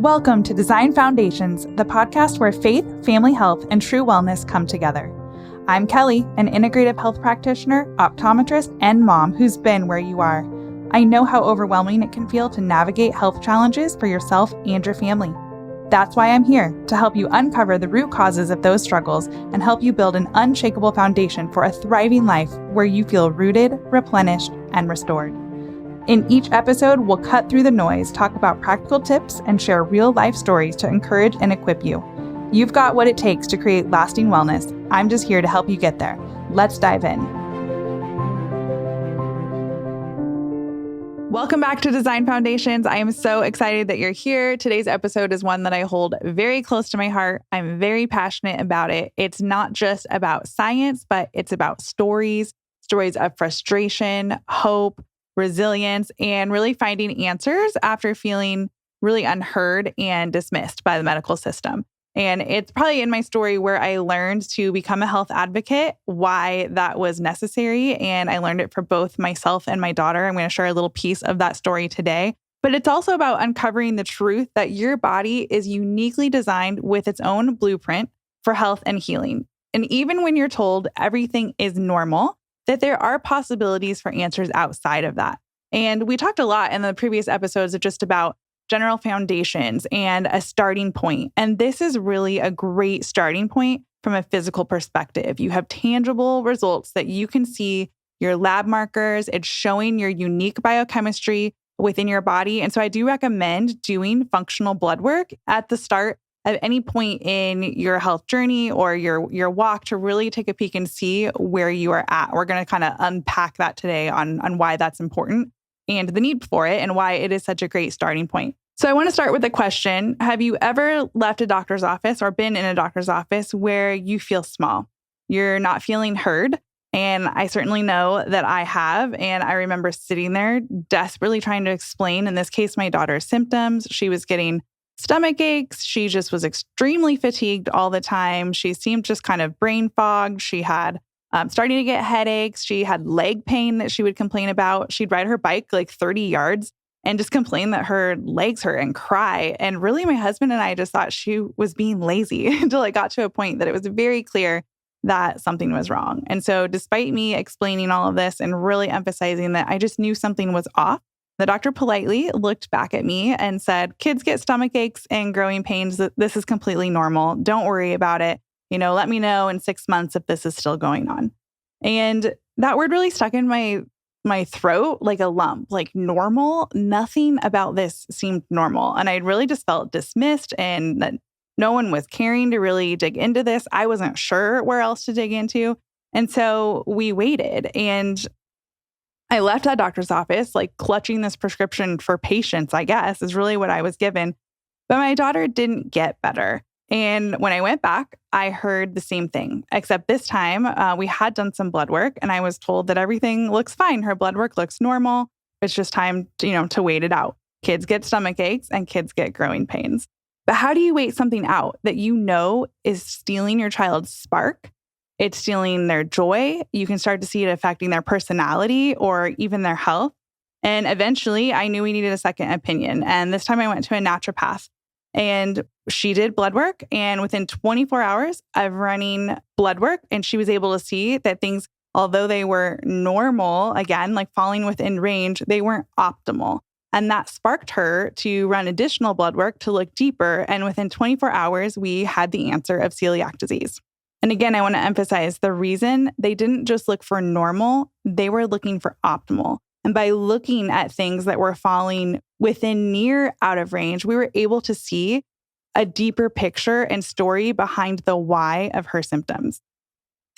Welcome to Design Foundations, the podcast where faith, family health, and true wellness come together. I'm Kelly, an integrative health practitioner, optometrist, and mom who's been where you are. I know how overwhelming it can feel to navigate health challenges for yourself and your family. That's why I'm here, to help you uncover the root causes of those struggles and help you build an unshakable foundation for a thriving life where you feel rooted, replenished, and restored. In each episode, we'll cut through the noise, talk about practical tips, and share real-life stories to encourage and equip you. You've got what it takes to create lasting wellness. I'm just here to help you get there. Let's dive in. Welcome back to Design Foundations. I am so excited that you're here. Today's episode is one that I hold very close to my heart. I'm very passionate about it. It's not just about science, but it's about stories of frustration, hope, resilience, and really finding answers after feeling really unheard and dismissed by the medical system. And it's probably in my story where I learned to become a health advocate, why that was necessary. And I learned it for both myself and my daughter. I'm going to share a little piece of that story today. But it's also about uncovering the truth that your body is uniquely designed with its own blueprint for health and healing. And even when you're told everything is normal, that there are possibilities for answers outside of that. And we talked a lot in the previous episodes of just about general foundations and a starting point. And this is really a great starting point from a physical perspective. You have tangible results that you can see, your lab markers, it's showing your unique biochemistry within your body. And so I do recommend doing functional blood work at the start at any point in your health journey or your walk to really take a peek and see where you are at. We're going to kind of unpack that today on why that's important and the need for it and why it is such a great starting point. So I want to start with a question. Have you ever left a doctor's office or been in a doctor's office where you feel small? You're not feeling heard. And I certainly know that I have. And I remember sitting there desperately trying to explain, in this case, my daughter's symptoms. She was getting stomach aches. She just was extremely fatigued all the time. She seemed just kind of brain fogged. She had starting to get headaches. She had leg pain that she would complain about. She'd ride her bike like 30 yards and just complain that her legs hurt and cry. And really, my husband and I just thought she was being lazy until it got to a point that it was very clear that something was wrong. And so despite me explaining all of this and really emphasizing that I just knew something was off, the doctor politely looked back at me and said, "Kids get stomach aches and growing pains. This is completely normal. Don't worry about it. Let me know in 6 months if this is still going on." And that word really stuck in my throat like a lump, like normal. Nothing about this seemed normal. And I really just felt dismissed and that no one was caring to really dig into this. I wasn't sure where else to dig into. And so we waited, and I left that doctor's office, like clutching this prescription for patience, I guess, is really what I was given. But my daughter didn't get better. And when I went back, I heard the same thing, except this time we had done some blood work and I was told that everything looks fine. Her blood work looks normal. It's just time to wait it out. Kids get stomach aches and kids get growing pains. But how do you wait something out that is stealing your child's spark? It's stealing their joy. You can start to see it affecting their personality or even their health. And eventually I knew we needed a second opinion. And this time I went to a naturopath, and she did blood work. And within 24 hours of running blood work, and she was able to see that things, although they were normal, again, like falling within range, they weren't optimal. And that sparked her to run additional blood work to look deeper. And within 24 hours, we had the answer of celiac disease. And again, I want to emphasize the reason they didn't just look for normal, they were looking for optimal. And by looking at things that were falling within near out of range, we were able to see a deeper picture and story behind the why of her symptoms.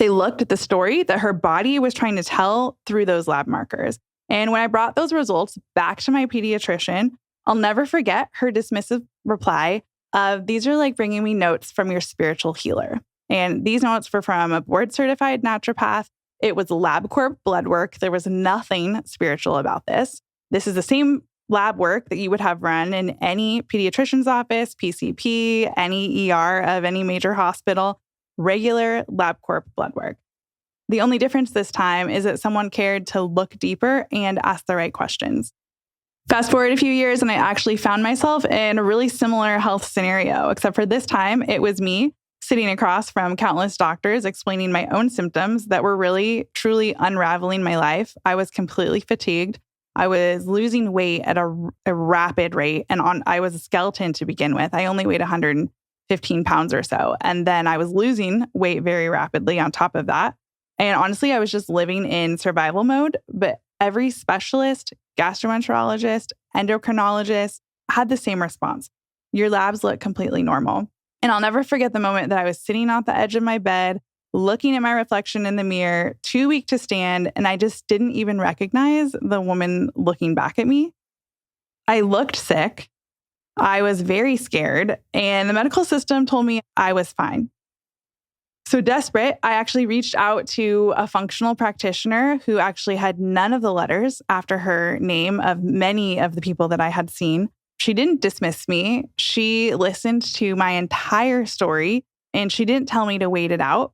They looked at the story that her body was trying to tell through those lab markers. And when I brought those results back to my pediatrician, I'll never forget her dismissive reply of, "These are like bringing me notes from your spiritual healer." And these notes were from a board-certified naturopath. It was LabCorp blood work. There was nothing spiritual about this. This is the same lab work that you would have run in any pediatrician's office, PCP, any ER of any major hospital, regular LabCorp blood work. The only difference this time is that someone cared to look deeper and ask the right questions. Fast forward a few years, and I actually found myself in a really similar health scenario, except for this time it was me sitting across from countless doctors explaining my own symptoms that were really, truly unraveling my life. I was completely fatigued. I was losing weight at a rapid rate, and I was a skeleton to begin with. I only weighed 115 pounds or so. And then I was losing weight very rapidly on top of that. And honestly, I was just living in survival mode. But every specialist, gastroenterologist, endocrinologist had the same response. Your labs look completely normal. And I'll never forget the moment that I was sitting on the edge of my bed, looking at my reflection in the mirror, too weak to stand, and I just didn't even recognize the woman looking back at me. I looked sick. I was very scared, and the medical system told me I was fine. So desperate, I actually reached out to a functional practitioner who actually had none of the letters after her name of many of the people that I had seen. She didn't dismiss me. She listened to my entire story, and she didn't tell me to wait it out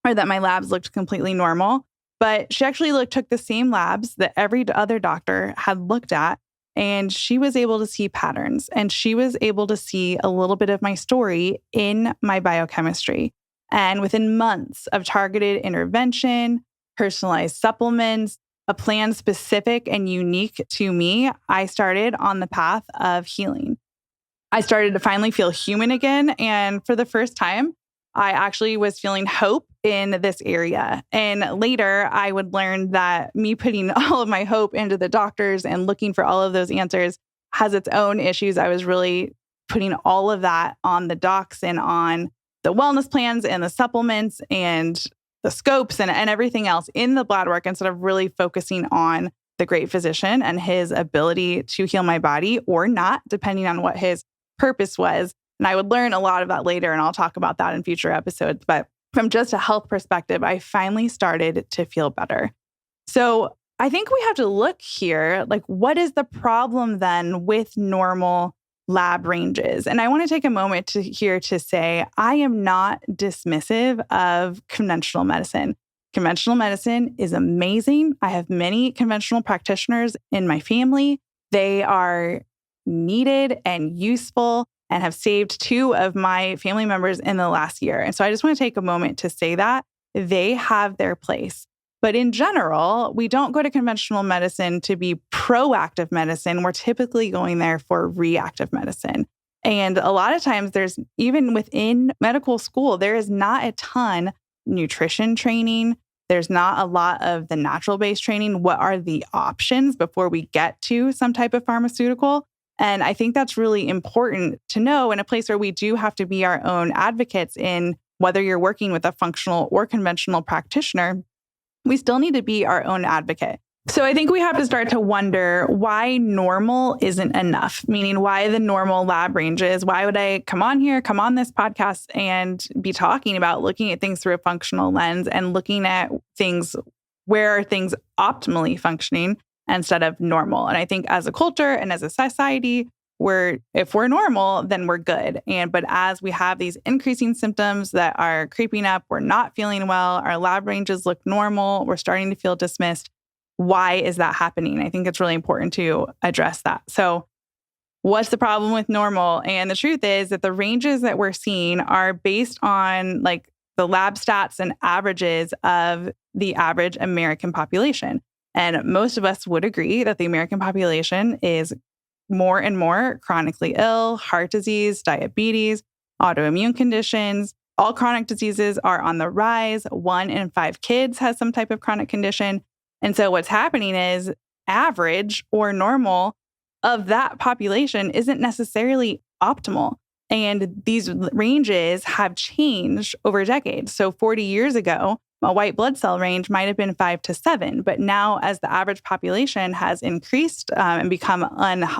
or that my labs looked completely normal. But she actually took the same labs that every other doctor had looked at, and she was able to see patterns, and she was able to see a little bit of my story in my biochemistry. And within months of targeted intervention, personalized supplements, a plan specific and unique to me, I started on the path of healing. I started to finally feel human again. And for the first time, I actually was feeling hope in this area. And later, I would learn that me putting all of my hope into the doctors and looking for all of those answers has its own issues. I was really putting all of that on the docs and on the wellness plans and the supplements and the scopes and everything else in the blood work instead of really focusing on the great physician and his ability to heal my body or not, depending on what his purpose was. And I would learn a lot of that later, and I'll talk about that in future episodes. But from just a health perspective, I finally started to feel better. So I think we have to look here, what is the problem then with normal lab ranges? And I want to take a moment to say, I am not dismissive of conventional medicine. Conventional medicine is amazing. I have many conventional practitioners in my family. They are needed and useful and have saved 2 of my family members in the last year. And so I just want to take a moment to say that they have their place. But in general, we don't go to conventional medicine to be proactive medicine. We're typically going there for reactive medicine. And a lot of times even within medical school, there is not a ton nutrition training. There's not a lot of the natural-based training. What are the options before we get to some type of pharmaceutical? And I think that's really important to know in a place where we do have to be our own advocates in whether you're working with a functional or conventional practitioner. We still need to be our own advocate. So I think we have to start to wonder why normal isn't enough, meaning why the normal lab ranges. Why would I come on this podcast and be talking about looking at things through a functional lens and looking at things, where are things optimally functioning instead of normal? And I think as a culture and as a society, if we're normal, then we're good. But as we have these increasing symptoms that are creeping up, we're not feeling well, our lab ranges look normal, we're starting to feel dismissed. Why is that happening? I think it's really important to address that. So what's the problem with normal? And the truth is that the ranges that we're seeing are based on the lab stats and averages of the average American population. And most of us would agree that the American population is more and more chronically ill, heart disease, diabetes, autoimmune conditions. All chronic diseases are on the rise. 1 in 5 kids has some type of chronic condition. And so what's happening is average or normal of that population isn't necessarily optimal. And these ranges have changed over decades. So 40 years ago, a white blood cell range might have been 5 to 7, but now as the average population has increased and become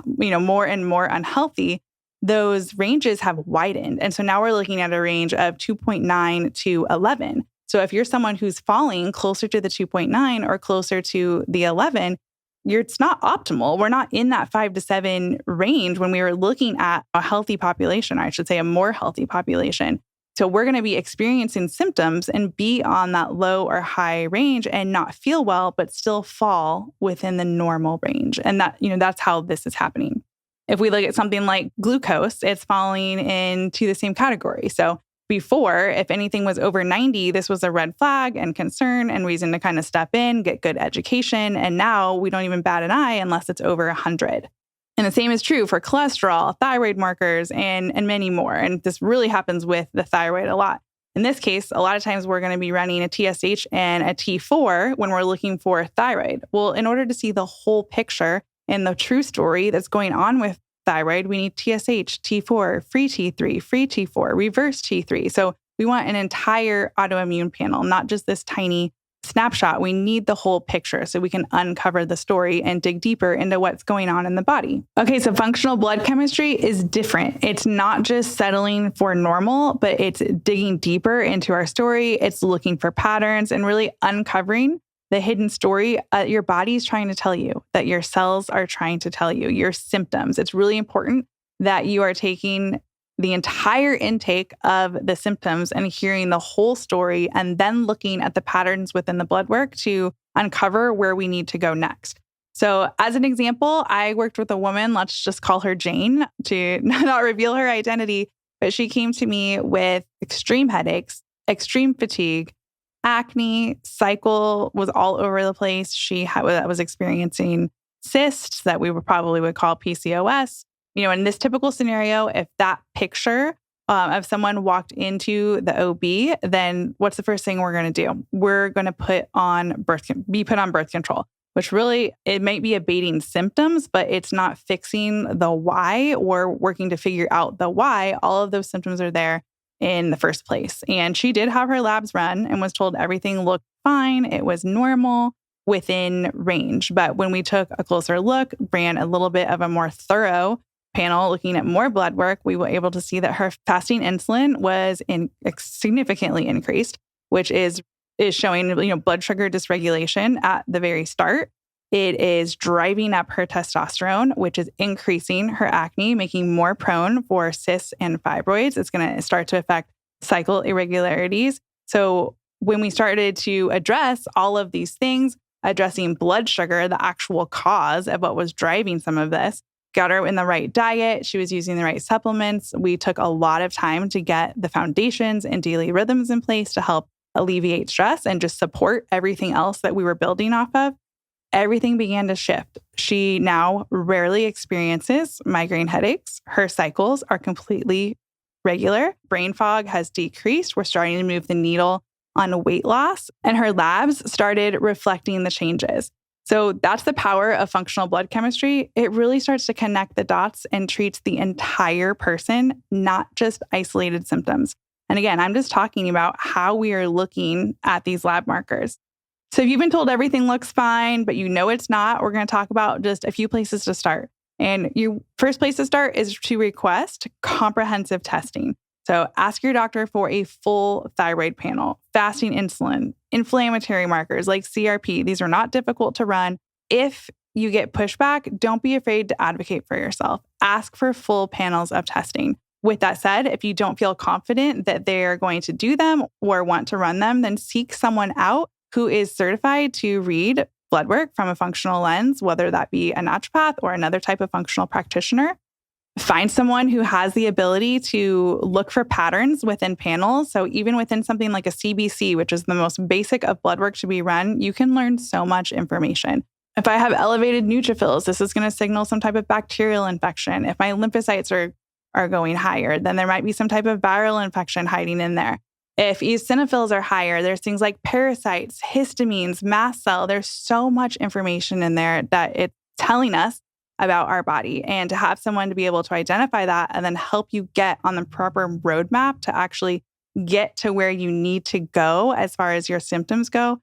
more and more unhealthy, those ranges have widened. And so now we're looking at a range of 2.9 to 11. So if you're someone who's falling closer to the 2.9 or closer to the 11, it's not optimal. We're not in that 5 to 7 range when we were looking at a healthy population, or I should say a more healthy population. So we're going to be experiencing symptoms and be on that low or high range and not feel well, but still fall within the normal range. And that's how this is happening. If we look at something like glucose, it's falling into the same category. So before, if anything was over 90, this was a red flag and concern and reason to kind of step in, get good education. And now we don't even bat an eye unless it's over 100. And the same is true for cholesterol, thyroid markers, and many more. And this really happens with the thyroid a lot. In this case, a lot of times we're going to be running a TSH and a T4 when we're looking for thyroid. Well, in order to see the whole picture and the true story that's going on with thyroid, we need TSH, T4, free T3, free T4, reverse T3. So we want an entire autoimmune panel, not just this tiny snapshot. We need the whole picture so we can uncover the story and dig deeper into what's going on in the body. Okay, so functional blood chemistry is different. It's not just settling for normal, but it's digging deeper into our story. It's looking for patterns and really uncovering the hidden story your body is trying to tell you, that your cells are trying to tell you, your symptoms. It's really important that you are taking the entire intake of the symptoms and hearing the whole story and then looking at the patterns within the blood work to uncover where we need to go next. So as an example, I worked with a woman, let's just call her Jane to not reveal her identity, but she came to me with extreme headaches, extreme fatigue, acne, cycle was all over the place. She was experiencing cysts that we would probably call PCOS. In this typical scenario, if that picture of someone walked into the OB, then what's the first thing we're going to do? We're going to be put on birth control, which really, it might be abating symptoms, but it's not fixing the why or working to figure out the why all of those symptoms are there in the first place. And she did have her labs run and was told everything looked fine. It was normal within range. But when we took a closer look, ran a little bit of a more thorough panel looking at more blood work, we were able to see that her fasting insulin was significantly increased, which is showing blood sugar dysregulation at the very start. It is driving up her testosterone, which is increasing her acne, making more prone for cysts and fibroids. It's going to start to affect cycle irregularities. So when we started to address all of these things, addressing blood sugar, the actual cause of what was driving some of this, got her in the right diet. She was using the right supplements. We took a lot of time to get the foundations and daily rhythms in place to help alleviate stress and just support everything else that we were building off of. Everything began to shift. She now rarely experiences migraine headaches. Her cycles are completely regular. Brain fog has decreased. We're starting to move the needle on weight loss, and her labs started reflecting the changes. So that's the power of functional blood chemistry. It really starts to connect the dots and treats the entire person, not just isolated symptoms. And again, I'm just talking about how we are looking at these lab markers. So if you've been told everything looks fine, but it's not, we're going to talk about just a few places to start. And your first place to start is to request comprehensive testing. So ask your doctor for a full thyroid panel, fasting insulin, inflammatory markers like CRP. These are not difficult to run. If you get pushback, don't be afraid to advocate for yourself. Ask for full panels of testing. With that said, if you don't feel confident that they're going to do them or want to run them, then seek someone out who is certified to read blood work from a functional lens, whether that be a naturopath or another type of functional practitioner. Find someone who has the ability to look for patterns within panels. So even within something like a CBC, which is the most basic of blood work to be run, you can learn so much information. If I have elevated neutrophils, this is going to signal some type of bacterial infection. If my lymphocytes are going higher, then there might be some type of viral infection hiding in there. If eosinophils are higher, there's things like parasites, histamines, mast cell. There's so much information in there that it's telling us about our body. And to have someone to be able to identify that and then help you get on the proper roadmap to actually get to where you need to go as far as your symptoms go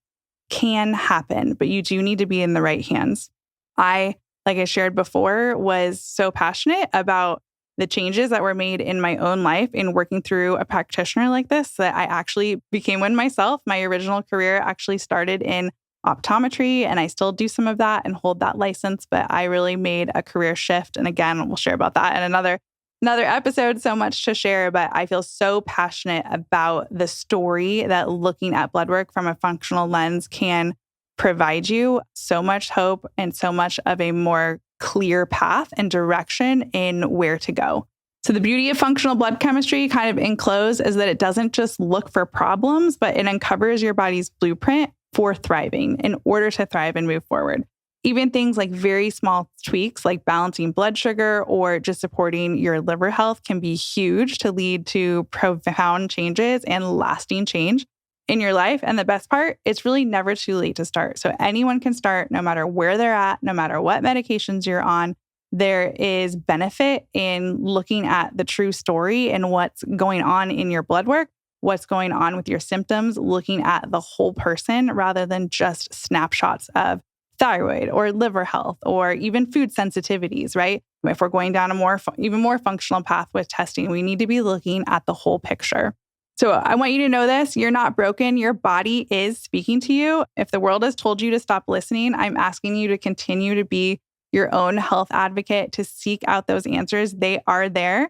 can happen, but you do need to be in the right hands. Like I shared before, was so passionate about the changes that were made in my own life in working through a practitioner like this that I actually became one myself. My original career actually started in optometry, and I still do some of that and hold that license, but I really made a career shift. And again, we'll share about that in another Another episode, so much to share, but I feel so passionate about the story that looking at blood work from a functional lens can provide you so much hope and so much of a more clear path and direction in where to go. So the beauty of functional blood chemistry, kind of in close, is that it doesn't just look for problems, but it uncovers your body's blueprint for thriving in order to thrive and move forward. Even things like very small tweaks like balancing blood sugar or just supporting your liver health can be huge to lead to profound changes and lasting change in your life. And the best part, it's really never too late to start. So anyone can start no matter where they're at, no matter what medications you're on. There is benefit in looking at the true story and what's going on in your blood work, what's going on with your symptoms, looking at the whole person rather than just snapshots of thyroid or liver health or even food sensitivities, right? If we're going down a even more functional path with testing, we need to be looking at the whole picture. So I want you to know this, you're not broken. Your body is speaking to you. If the world has told you to stop listening, I'm asking you to continue to be your own health advocate, to seek out those answers. They are there.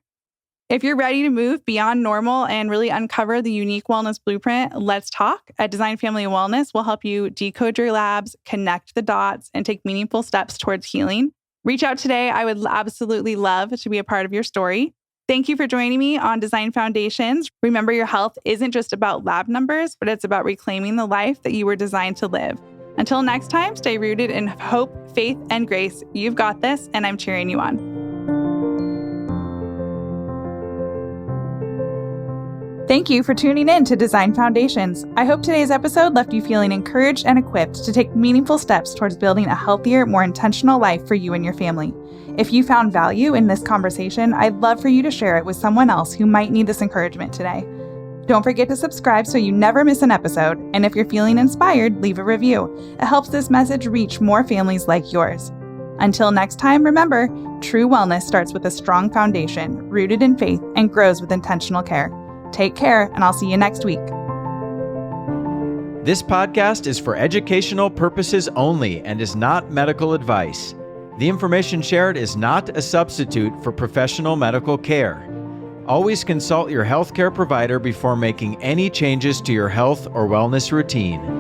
If you're ready to move beyond normal and really uncover the unique wellness blueprint, let's talk. At Design Family Wellness, we'll help you decode your labs, connect the dots, and take meaningful steps towards healing. Reach out today. I would absolutely love to be a part of your story. Thank you for joining me on Design Foundations. Remember, your health isn't just about lab numbers, but it's about reclaiming the life that you were designed to live. Until next time, stay rooted in hope, faith, and grace. You've got this, and I'm cheering you on. Thank you for tuning in to Design Foundations. I hope today's episode left you feeling encouraged and equipped to take meaningful steps towards building a healthier, more intentional life for you and your family. If you found value in this conversation, I'd love for you to share it with someone else who might need this encouragement today. Don't forget to subscribe so you never miss an episode. And if you're feeling inspired, leave a review. It helps this message reach more families like yours. Until next time, remember, true wellness starts with a strong foundation, rooted in faith, and grows with intentional care. Take care, and I'll see you next week. This podcast is for educational purposes only and is not medical advice. The information shared is not a substitute for professional medical care. Always consult your healthcare provider before making any changes to your health or wellness routine.